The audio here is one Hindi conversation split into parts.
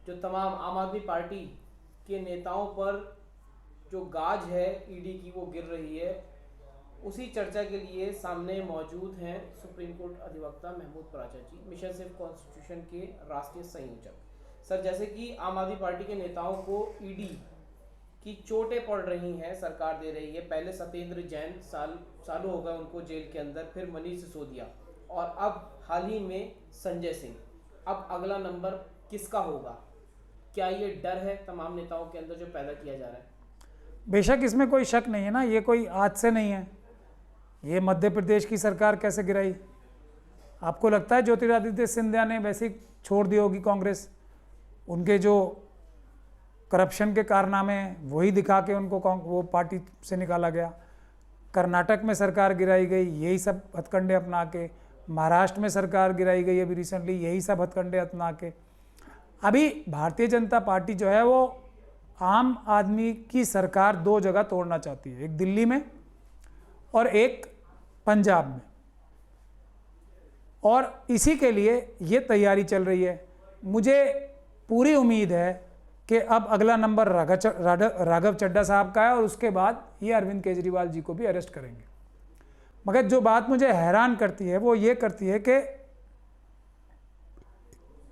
जो तमाम आम आदमी पार्टी के नेताओं पर जो गाज है ईडी की वो गिर रही है, उसी चर्चा के लिए सामने मौजूद हैं सुप्रीम कोर्ट अधिवक्ता महमूद पराचा जी, मिशन सेव कॉन्स्टिट्यूशन के राष्ट्रीय संयोजक। सर, जैसे कि आम आदमी पार्टी के नेताओं को ईडी की चोटें पड़ रही हैं, सरकार दे रही है। पहले सत्येंद्र जैन सालों हो गए उनको जेल के अंदर, फिर मनीष सिसोदिया और अब हाल ही में संजय सिंह। अब अगला नंबर किसका होगा? क्या ये डर है तमाम नेताओं के अंदर जो पैदा किया जा रहा है? बेशक इसमें कोई शक नहीं है ना, ये कोई आज से नहीं है। ये मध्य प्रदेश की सरकार कैसे गिराई? आपको लगता है ज्योतिरादित्य सिंधिया ने वैसे ही छोड़ दी होगी कांग्रेस? उनके जो करप्शन के कारनामे वही दिखा के उनको वो पार्टी से निकाला गया। कर्नाटक में सरकार गिराई गई, यही सब हथकंडे अपना के। महाराष्ट्र में सरकार गिराई गई अभी रिसेंटली, यही सब हथकंडे अपना के। अभी भारतीय जनता पार्टी जो है वो आम आदमी की सरकार दो जगह तोड़ना चाहती है, एक दिल्ली में और एक पंजाब में, और इसी के लिए ये तैयारी चल रही है। मुझे पूरी उम्मीद है कि अब अगला नंबर राघव चड्ढा साहब का है और उसके बाद ये अरविंद केजरीवाल जी को भी अरेस्ट करेंगे। मगर जो बात मुझे हैरान करती है वो ये करती है कि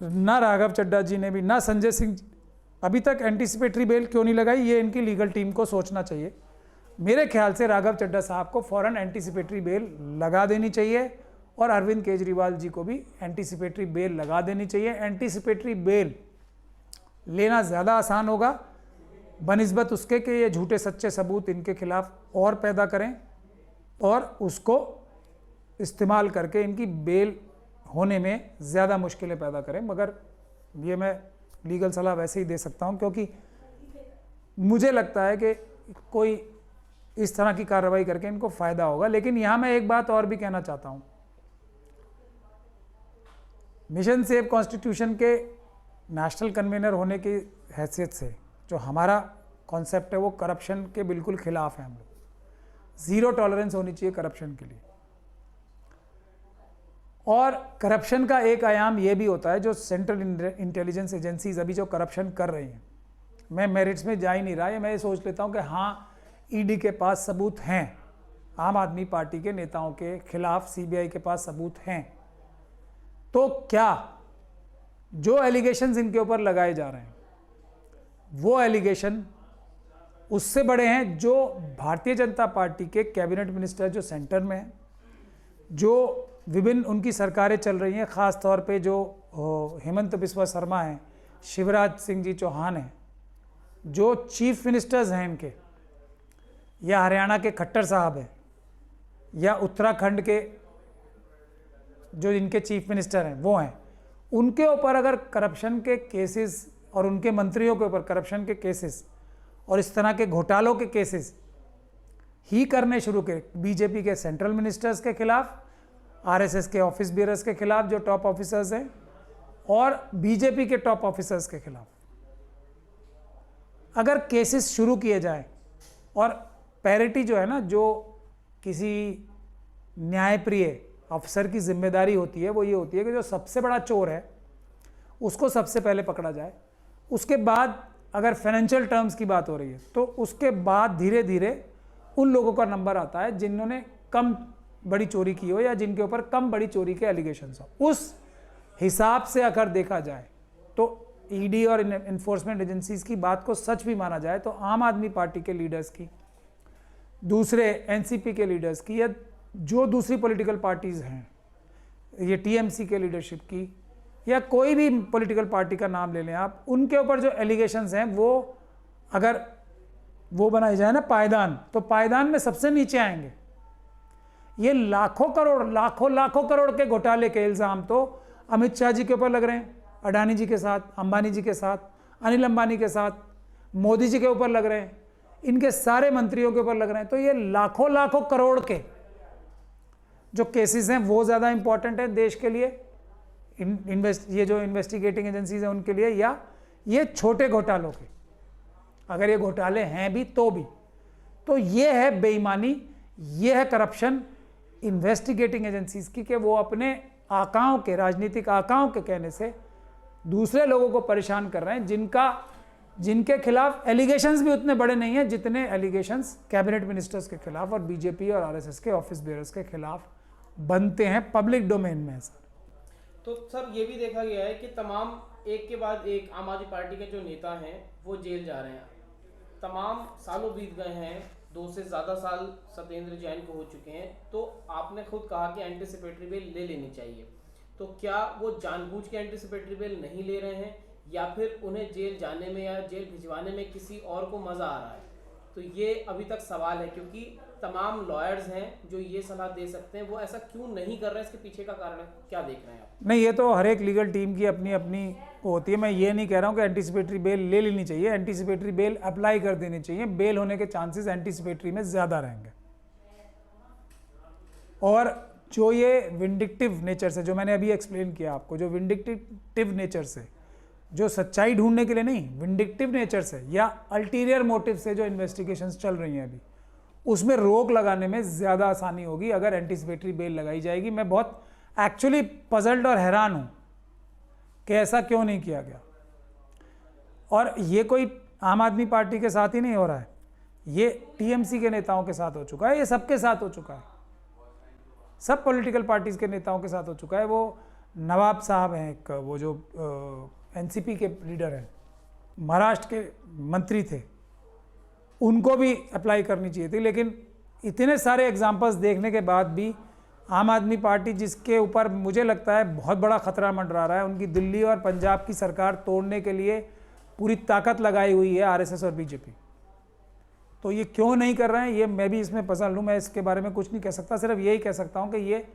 ना राघव चड्ढा जी ने भी, ना संजय सिंह अभी तक एंटीसिपेटरी बेल क्यों नहीं लगाई, ये इनकी लीगल टीम को सोचना चाहिए। मेरे ख्याल से राघव चड्ढा साहब को फौरन एंटीसिपेटरी बेल लगा देनी चाहिए और अरविंद केजरीवाल जी को भी एंटीसिपेटरी बेल लगा देनी चाहिए। एंटीसिपेटरी बेल लेना ज़्यादा आसान होगा बनिस्बत उसके कि ये झूठे सच्चे सबूत इनके खिलाफ और पैदा करें और उसको इस्तेमाल करके इनकी बेल होने में ज़्यादा मुश्किलें पैदा करें। मगर ये मैं लीगल सलाह वैसे ही दे सकता हूं, क्योंकि मुझे लगता है कि कोई इस तरह की कार्रवाई करके इनको फ़ायदा होगा। लेकिन यहाँ मैं एक बात और भी कहना चाहता हूँ। मिशन सेव कॉन्स्टिट्यूशन के नेशनल कन्वीनर होने की हैसियत से जो हमारा कॉन्सेप्ट है वो करप्शन के बिल्कुल खिलाफ है। हम लोग ज़ीरो टॉलरेंस होनी चाहिए करप्शन के लिए। और करप्शन का एक आयाम ये भी होता है जो सेंट्रल इंटेलिजेंस एजेंसीज अभी जो करप्शन कर रही हैं, मैं मेरिट्स में जा ही नहीं रहा है, मैं ये सोच लेता हूँ कि हाँ ईडी के पास सबूत हैं, आम आदमी पार्टी के नेताओं के खिलाफ सीबीआई के पास सबूत हैं, तो क्या जो एलिगेशंस इनके ऊपर लगाए जा रहे हैं वो एलिगेशन उससे बड़े हैं जो भारतीय जनता पार्टी के कैबिनेट मिनिस्टर जो सेंटर में हैं, जो विभिन्न उनकी सरकारें चल रही हैं, ख़ास तौर पे जो हेमंत बिस्वा शर्मा हैं, शिवराज सिंह जी चौहान हैं, जो चीफ मिनिस्टर्स हैं इनके, या हरियाणा के खट्टर साहब हैं, या उत्तराखंड के जो इनके चीफ मिनिस्टर हैं वो हैं, उनके ऊपर अगर करप्शन के केसेस और उनके मंत्रियों के ऊपर करप्शन के केसेस और इस तरह के घोटालों के केसेस ही करने शुरू के बीजेपी के सेंट्रल मिनिस्टर्स के खिलाफ, आरएसएस के ऑफिस बियरर्स के खिलाफ जो टॉप ऑफिसर्स हैं, और बीजेपी के टॉप ऑफिसर्स के खिलाफ अगर केसेस शुरू किए जाए, और पैरिटी जो है ना, जो किसी न्यायप्रिय अफसर की जिम्मेदारी होती है वो ये होती है कि जो सबसे बड़ा चोर है उसको सबसे पहले पकड़ा जाए, उसके बाद अगर फाइनेंशियल टर्म्स की बात हो रही है तो उसके बाद धीरे धीरे उन लोगों का नंबर आता है जिन्होंने कम बड़ी चोरी की हो या जिनके ऊपर कम बड़ी चोरी के एलिगेशंस हो। उस हिसाब से अगर देखा जाए तो ईडी और इन्फोर्समेंट एजेंसीज की बात को सच भी माना जाए तो आम आदमी पार्टी के लीडर्स की, दूसरे एनसीपी के लीडर्स की, या जो दूसरी पॉलिटिकल पार्टीज़ हैं, ये टीएमसी के लीडरशिप की, या कोई भी पॉलिटिकल पार्टी का नाम ले लें आप, उनके ऊपर जो एलिगेशंस हैं वो अगर वो बनाई जाए ना पायदान, तो पायदान में सबसे नीचे आएंगे। ये लाखों करोड़ के घोटाले के इल्ज़ाम तो अमित शाह जी के ऊपर लग रहे हैं, अडानी जी के साथ, अंबानी जी के साथ, अनिल अंबानी के साथ, मोदी जी के ऊपर लग रहे हैं, इनके सारे मंत्रियों के ऊपर लग रहे हैं। तो ये लाखों करोड़ के जो केसेस हैं वो ज़्यादा इंपॉर्टेंट है देश के लिए, ये जो इन्वेस्टिगेटिंग एजेंसीज हैं उनके लिए, या ये छोटे घोटालों के, अगर ये घोटाले हैं भी तो ये है बेईमानी, ये है करप्शन इन्वेस्टिगेटिंग एजेंसीज की, कि वो अपने आकाओं के, राजनीतिक आकाओं के कहने से दूसरे लोगों को परेशान कर रहे हैं जिनके खिलाफ एलिगेशंस भी उतने बड़े नहीं हैं जितने एलिगेशंस कैबिनेट मिनिस्टर्स के खिलाफ और बीजेपी और आरएसएस के ऑफिस बेयरर्स के खिलाफ बनते हैं पब्लिक डोमेन में। सर तो सर ये भी देखा गया है कि तमाम एक के बाद एक आम आदमी पार्टी के जो नेता हैं वो जेल जा रहे हैं। तमाम सालों बीत गए हैं, 2 से ज़्यादा साल सत्येंद्र जैन को हो चुके हैं। तो आपने खुद कहा कि एंटीसिपेटरी बेल ले लेनी चाहिए, तो क्या वो जानबूझ के एंटीसिपेटरी बेल नहीं ले रहे हैं या फिर उन्हें जेल जाने में या जेल भिजवाने में किसी और को मज़ा आ रहा है? तो ये अभी तक सवाल है, क्योंकि तमाम लॉयर्स हैं जो ये सलाह दे सकते हैं, वो ऐसा क्यों नहीं कर रहे हैं? इसके पीछे का कारण क्या देख रहे हैं आप? नहीं, ये तो हर एक लीगल टीम की अपनी अपनी होती है। मैं ये नहीं कह रहा हूँ कि एंटीसिपेटरी बेल ले लेनी चाहिए, एंटीसिपेटरी बेल अप्लाई कर देनी चाहिए। बेल होने के चांसेस एंटीसिपेटरी में ज़्यादा रहेंगे। और जो ये विंडिक्टिव नेचर से, जो मैंने अभी एक्सप्लेन किया आपको, जो विंडिक्टिव नेचर से, जो सच्चाई ढूंढने के लिए नहीं, विंडिक्टिव नेचर से या अल्टीरियर मोटिव से जो इन्वेस्टिगेशंस चल रही हैं अभी, उसमें रोक लगाने में ज़्यादा आसानी होगी अगर एंटीसिपेटरी बेल लगाई जाएगी। मैं बहुत एक्चुअली पजल्ड और हैरान हूँ कि ऐसा क्यों नहीं किया गया। और ये कोई आम आदमी पार्टी के साथ ही नहीं हो रहा है, ये टीएमसी के नेताओं के साथ हो चुका है, ये सबके साथ हो चुका है, सब पॉलिटिकल पार्टीज़ के नेताओं के साथ हो चुका है। वो नवाब साहब हैं एक, वो जो एनसीपी के लीडर हैं, महाराष्ट्र के मंत्री थे, उनको भी अप्लाई करनी चाहिए थी। लेकिन इतने सारे एग्जाम्पल्स देखने के बाद भी आम आदमी पार्टी, जिसके ऊपर मुझे लगता है बहुत बड़ा खतरा मंडरा रहा है, उनकी दिल्ली और पंजाब की सरकार तोड़ने के लिए पूरी ताकत लगाई हुई है आरएसएस और बीजेपी, तो ये क्यों नहीं कर रहे हैं, ये मैं भी इसमें पसंद हूँ। मैं इसके बारे में कुछ नहीं कह सकता, सिर्फ यही कह सकता हूँ कि ये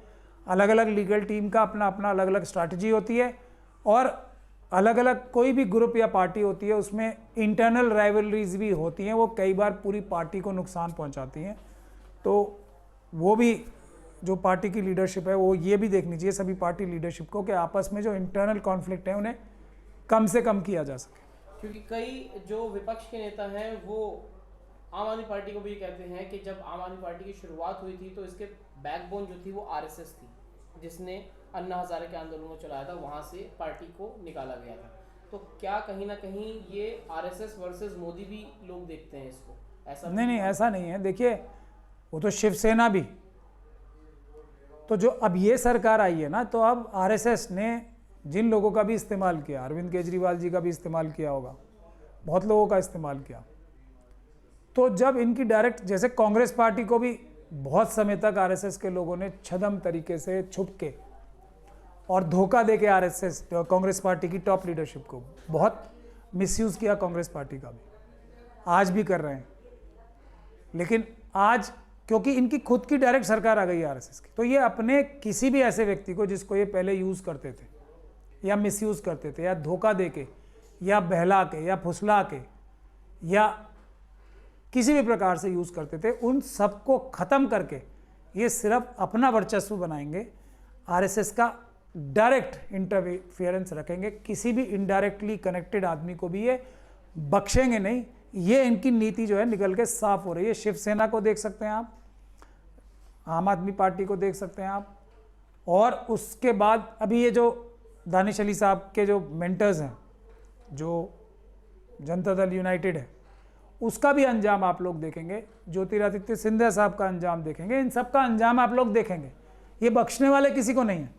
अलग अलग लीगल टीम का अपना अपना अलग अलग स्ट्रैटेजी होती है, और अलग अलग कोई भी ग्रुप या पार्टी होती है उसमें इंटरनल राइवलरीज भी होती हैं, वो कई बार पूरी पार्टी को नुकसान पहुंचाती हैं। तो वो भी जो पार्टी की लीडरशिप है वो ये भी देखनी चाहिए सभी पार्टी लीडरशिप को कि आपस में जो इंटरनल कॉन्फ्लिक्ट है उन्हें कम से कम किया जा सके। क्योंकि कई जो विपक्ष के नेता हैं वो आम आदमी पार्टी को भी कहते हैं कि जब आम आदमी पार्टी की शुरुआत हुई थी तो इसके बैकबोन जो थी वो आरएसएस थी, जिसने अन्ना हजारे के आंदोलन को चलाया था, वहाँ से पार्टी को निकाला गया था। तो क्या कहीं ना कहीं ये आरएसएस वर्सेस मोदी भी लोग देखते हैं इसको? ऐसा नहीं, ऐसा नहीं है। देखिए, वो तो शिवसेना भी, तो जो अब ये सरकार आई है ना, तो अब आरएसएस ने जिन लोगों का भी इस्तेमाल किया, अरविंद केजरीवाल जी का भी इस्तेमाल किया होगा, बहुत लोगों का इस्तेमाल किया, तो जब इनकी डायरेक्ट, जैसे कांग्रेस पार्टी को भी बहुत समय तक आरएसएस के लोगों ने छदम तरीके से छुप के और धोखा दे के आरएसएस कांग्रेस पार्टी की टॉप लीडरशिप को बहुत मिसयूज़ किया, कांग्रेस पार्टी का भी, आज भी कर रहे हैं। लेकिन आज क्योंकि इनकी खुद की डायरेक्ट सरकार आ गई है आरएसएस की, तो ये अपने किसी भी ऐसे व्यक्ति को जिसको ये पहले यूज़ करते थे या मिसयूज़ करते थे या धोखा दे के या बहला के या फुसला के या किसी भी प्रकार से यूज़ करते थे, उन सबको ख़त्म करके ये सिर्फ अपना वर्चस्व बनाएंगे, आरएसएस का डायरेक्ट इंटरफेरेंस रखेंगे, किसी भी इनडायरेक्टली कनेक्टेड आदमी को भी ये बख्शेंगे नहीं। ये इनकी नीति जो है निकल के साफ हो रही है। शिवसेना को देख सकते हैं आप, आम आदमी पार्टी को देख सकते हैं आप, और उसके बाद अभी ये जो दानिश अली साहब के जो मेंटर्स हैं, जो जनता दल यूनाइटेड है, उसका भी अंजाम आप लोग देखेंगे, ज्योतिरादित्य सिंधिया साहब का अंजाम देखेंगे, इन सब का अंजाम आप लोग देखेंगे। ये बख्शने वाले किसी को नहीं है,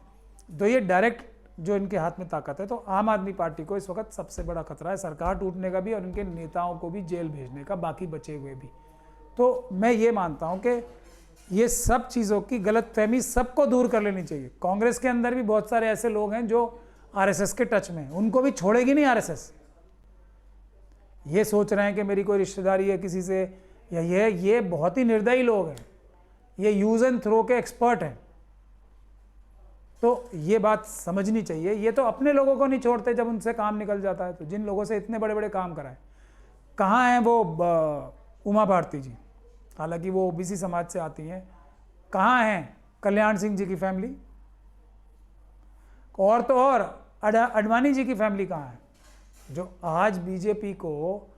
तो ये डायरेक्ट जो इनके हाथ में ताकत है। तो आम आदमी पार्टी को इस वक्त सबसे बड़ा खतरा है सरकार टूटने का भी और इनके नेताओं को भी जेल भेजने का, बाकी बचे हुए भी। तो मैं ये मानता हूँ कि ये सब चीज़ों की गलतफहमी सबको दूर कर लेनी चाहिए। कांग्रेस के अंदर भी बहुत सारे ऐसे लोग हैं जो आरएसएस के टच में, उनको भी छोड़ेगी नहीं आरएसएस। ये सोच रहे हैं कि मेरी कोई रिश्तेदारी है किसी से, या ये बहुत ही निर्दयी लोग हैं, ये यूज़ एंड थ्रो के एक्सपर्ट हैं। तो ये बात समझनी चाहिए। ये तो अपने लोगों को नहीं छोड़ते जब उनसे काम निकल जाता है, तो जिन लोगों से इतने बड़े बड़े काम कराए, कहाँ हैं वो उमा भारती जी, हालांकि वो ओबीसी समाज से आती हैं, कहाँ हैं कल्याण सिंह जी की फैमिली, और तो और अडवाणी जी की फैमिली कहाँ है, जो आज बीजेपी को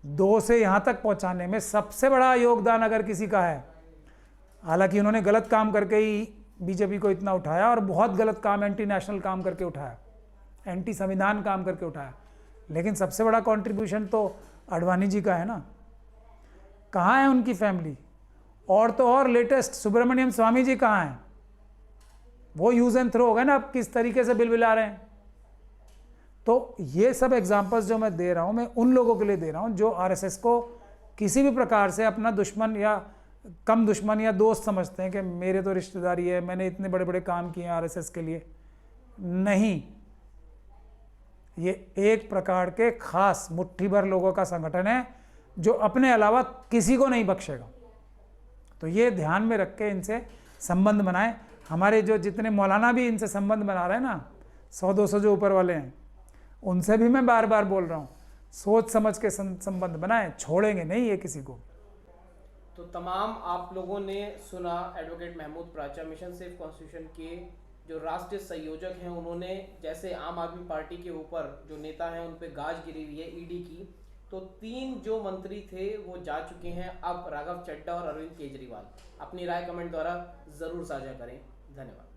2 से यहाँ तक पहुँचाने में सबसे बड़ा योगदान अगर किसी का है। हालांकि उन्होंने गलत काम करके ही बीजेपी को इतना उठाया, और बहुत गलत काम, एंटी नेशनल काम करके उठाया, एंटी संविधान काम करके उठाया, लेकिन सबसे बड़ा कंट्रीब्यूशन तो आडवाणी जी का है ना। कहाँ है उनकी फैमिली? और तो और लेटेस्ट सुब्रमण्यम स्वामी जी कहाँ हैं? वो यूज एंड थ्रो हो गए ना, अब किस तरीके से बिल बिला रहे हैं। तो ये सब एग्जांपल्स जो मैं दे रहा हूँ, मैं उन लोगों के लिए दे रहा हूँ जो आरएसएस को किसी भी प्रकार से अपना दुश्मन या कम दुश्मन या दोस्त समझते हैं कि मेरे तो रिश्तेदारी है, मैंने इतने बड़े बड़े काम किए हैं आरएसएस के लिए। नहीं, ये एक प्रकार के खास मुट्ठी भर लोगों का संगठन है जो अपने अलावा किसी को नहीं बख्शेगा। तो ये ध्यान में रख के इनसे संबंध बनाएं। हमारे जो जितने मौलाना भी इनसे संबंध बना रहे हैं ना, 100-200 जो ऊपर वाले हैं, उनसे भी मैं बार बार बोल रहा हूँ, सोच समझ के संबंध बनाएं, छोड़ेंगे नहीं ये किसी को। तो तमाम आप लोगों ने सुना एडवोकेट महमूद प्राचा, मिशन सेफ कॉन्स्टिट्यूशन के जो राष्ट्रीय संयोजक हैं। उन्होंने जैसे आम आदमी पार्टी के ऊपर जो नेता हैं उन पे गाज गिरी हुई है ईडी की, तो 3 जो मंत्री थे वो जा चुके हैं। अब राघव चड्ढा और अरविंद केजरीवाल। अपनी राय कमेंट द्वारा ज़रूर साझा करें। धन्यवाद।